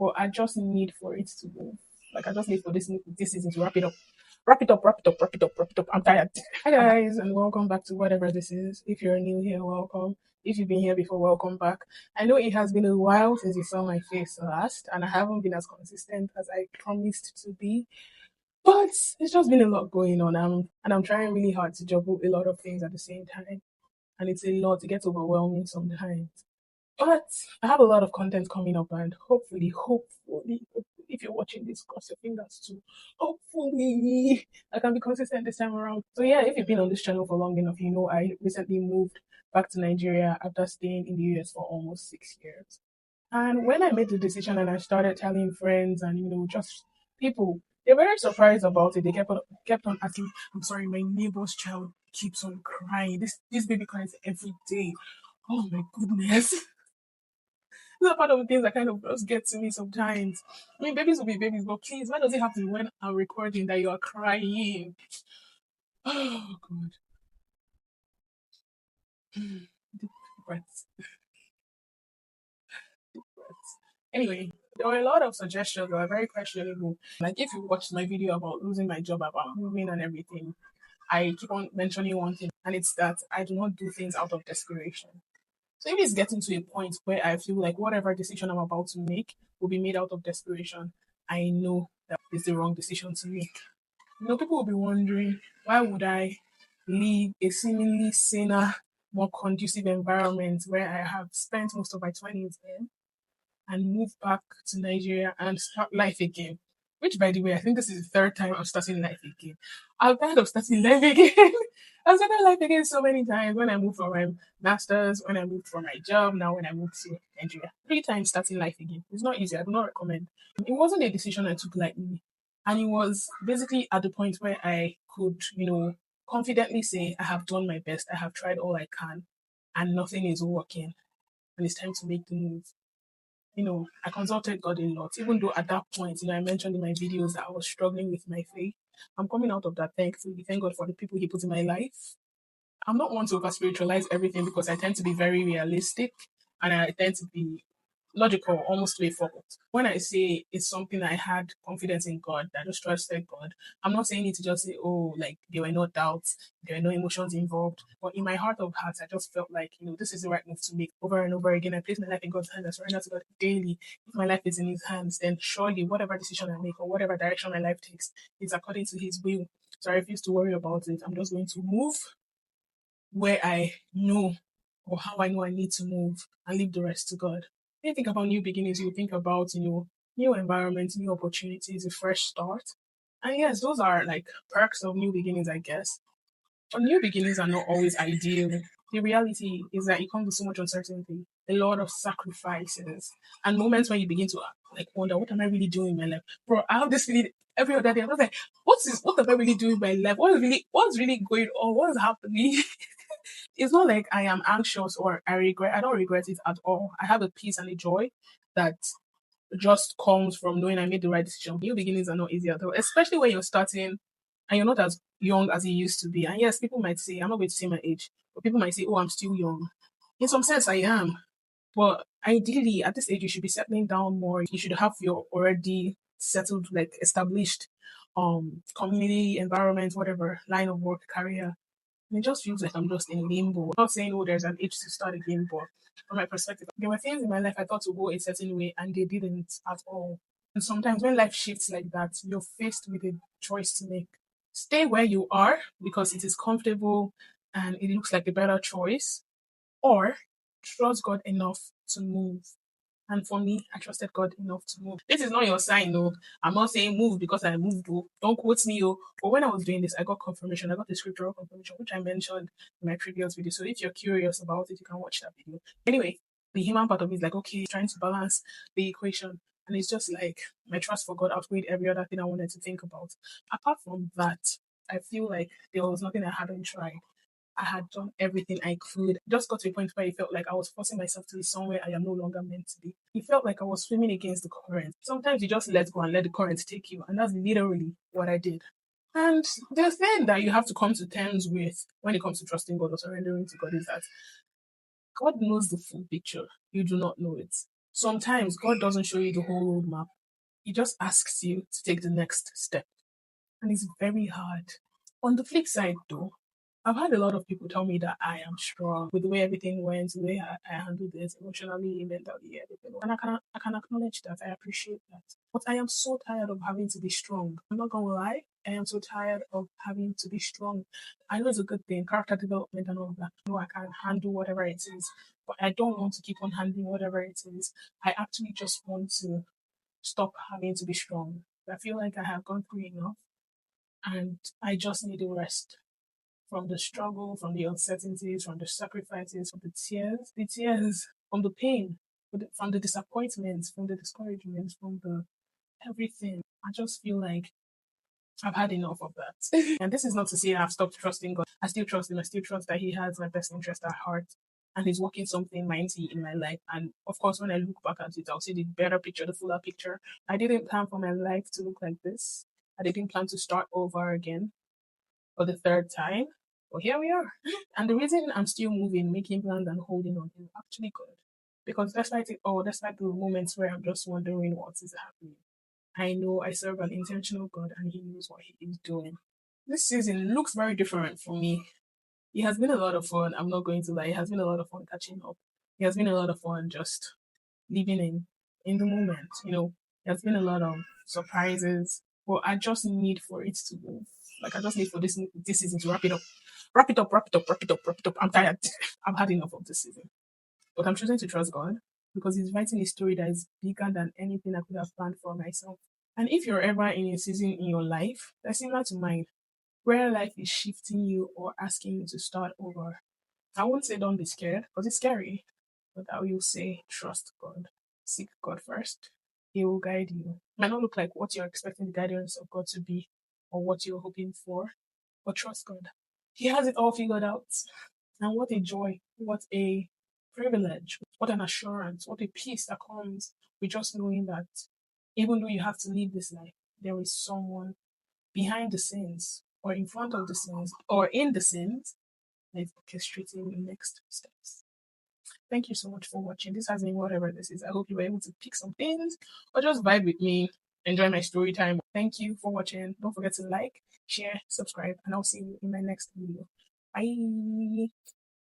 but I just need for it to move. Like I just need for this season to wrap it up. Wrap it up, wrap it up, wrap it up, wrap it up. I'm tired. Hi guys, and welcome back to whatever this is. If you're new here, welcome. If you've been here before, welcome back. I know it has been a while since you saw my face last, and I haven't been as consistent as I promised to be. But it's just been a lot going on, and I'm trying really hard to juggle a lot of things at the same time, and it's a lot. It gets overwhelming sometimes. But I have a lot of content coming up, and hopefully, if you're watching this, cross your fingers too. Hopefully, I can be consistent this time around. So yeah, if you've been on this channel for long enough, you know I recently moved back to Nigeria after staying in the US for almost 6 years. And when I made the decision and I started telling friends and just people, they're very surprised about it. They kept on asking, "I'm sorry, my neighbor's child keeps on crying. This baby cries every day. Oh my goodness." These are part of the things that kind of just get to me sometimes. I mean, babies will be babies, but please, why does it have to be when I'm recording that you are crying? Oh, God. Deep breaths. Deep breaths. Anyway, there were a lot of suggestions that were very questionable. Like, if you watched my video about losing my job, about moving and everything, I keep on mentioning one thing, and it's that I do not do things out of desperation. So if it's getting to a point where I feel like whatever decision I'm about to make will be made out of desperation, I know that it's the wrong decision to make. People will be wondering, why would I leave a seemingly saner, more conducive environment where I have spent most of my 20s in and move back to Nigeria and start life again? Which, by the way, I think this is the third time I'm starting life again. I'm tired of starting life again. I've started life again so many times when I moved for my master's, when I moved for my job, now when I moved to Nigeria. 3 times starting life again. It's not easy. I do not recommend. It wasn't a decision I took lightly. And it was basically at the point where I could, confidently say, I have done my best. I have tried all I can and nothing is working. And it's time to make the move. I consulted God a lot, even though at that point, I mentioned in my videos that I was struggling with my faith. I'm coming out of that, thankfully. Thank God for the people He put in my life. I'm not one to over spiritualize everything because I tend to be very realistic and I tend to be logical, almost straightforward. When I say it's something I had confidence in God, I just trusted God, I'm not saying it to just say, oh, like there were no doubts, there were no emotions involved. But in my heart of hearts, I just felt like, this is the right move to make over and over again. I place my life in God's hands. I surrender to God daily. If my life is in His hands, then surely whatever decision I make or whatever direction my life takes is according to His will. So I refuse to worry about it. I'm just going to move where I know or how I know I need to move and leave the rest to God. When you think about new beginnings, you think about, new environments, new opportunities, a fresh start. And yes, those are like perks of new beginnings, I guess. But new beginnings are not always ideal. The reality is that it comes with so much uncertainty, a lot of sacrifices, and moments when you begin to like wonder, what am I really doing in my life? Bro, I have this feeling every other day. I was like, what am I really doing in my life? What's really going on? What is happening? It's not like I am anxious or I don't regret it at all. I have a peace and a joy that just comes from knowing I made the right decision. New beginnings are not easy at all, especially when you're starting and you're not as young as you used to be. And yes, people might say, I'm not going to say my age, but people might say, oh, I'm still young. In some sense, I am. But ideally, at this age, you should be settling down more. You should have your already settled, like established community, environment, whatever, line of work, career. And it just feels like I'm just in limbo. I'm not saying, oh, there's an age to start again, but from my perspective, there were things in my life I thought to go a certain way and they didn't at all. And sometimes when life shifts like that, you're faced with a choice to make. Stay where you are because it is comfortable and it looks like a better choice, or trust God enough to move. And for me, I trusted God enough to move. This is not your sign, no. I'm not saying move because I moved, oh. Don't quote me, oh. But when I was doing this, I got confirmation. I got the scriptural confirmation, which I mentioned in my previous video. So if you're curious about it, you can watch that video. Anyway, the human part of it is like, okay, trying to balance the equation. And it's just like my trust for God outweighed every other thing I wanted to think about. Apart from that, I feel like there was nothing I hadn't tried. I had done everything I could. Just got to a point where it felt like I was forcing myself to be somewhere I am no longer meant to be. It felt like I was swimming against the current. Sometimes you just let go and let the current take you, and that's literally what I did. And the thing that you have to come to terms with when it comes to trusting God or surrendering to God is that God knows the full picture. You do not know it. Sometimes God doesn't show you the whole roadmap. He just asks you to take the next step. And it's very hard. On the flip side, though, I've had a lot of people tell me that I am strong with the way everything went, the way I handled this emotionally, mentally, everything. And I can acknowledge that. I appreciate that. But I am so tired of having to be strong. I'm not gonna lie. I am so tired of having to be strong. I know it's a good thing, character development and all that. I know I can handle whatever it is, but I don't want to keep on handling whatever it is. I actually just want to stop having to be strong. I feel like I have gone through enough and I just need a rest from the struggle, from the uncertainties, from the sacrifices, from the tears, from the pain, from the disappointments, from the discouragements, from the everything. I just feel like I've had enough of that. And this is not to say I've stopped trusting God. I still trust Him. I still trust that He has my best interest at heart and He's working something mighty in my life. And of course, when I look back at it, I'll see the better picture, the fuller picture. I didn't plan for my life to look like this. I didn't plan to start over again for the third time. But here we are. And the reason I'm still moving, making plans, and holding on is actually good. Because despite it all, despite the moments where I'm just wondering what is happening, I know I serve an intentional God and He knows what He is doing. This season looks very different for me. It has been a lot of fun. I'm not going to lie. It has been a lot of fun catching up. It has been a lot of fun just living in the moment. It has been a lot of surprises. But I just need for it to move. Like I just need for this season to wrap it up. Wrap it up, wrap it up, wrap it up, wrap it up. I'm tired. I've had enough of this season. But I'm choosing to trust God because He's writing a story that is bigger than anything I could have planned for myself. And if you're ever in a season in your life that's similar to mine, where life is shifting you or asking you to start over, I won't say don't be scared because it's scary, but I will say trust God. Seek God first. He will guide you. It might not look like what you're expecting the guidance of God to be or what you're hoping for, but trust God. He has it all figured out. And what a joy, what a privilege, what an assurance, what a peace that comes with just knowing that even though you have to live this life, there is someone behind the scenes or in front of the scenes or in the scenes that is orchestrating the next steps. Thank you so much for watching. This has been whatever this is. I hope you were able to pick some things or just vibe with me, enjoy my story time. Thank you for watching. Don't forget to like, share, subscribe, and I'll see you in my next video. Bye.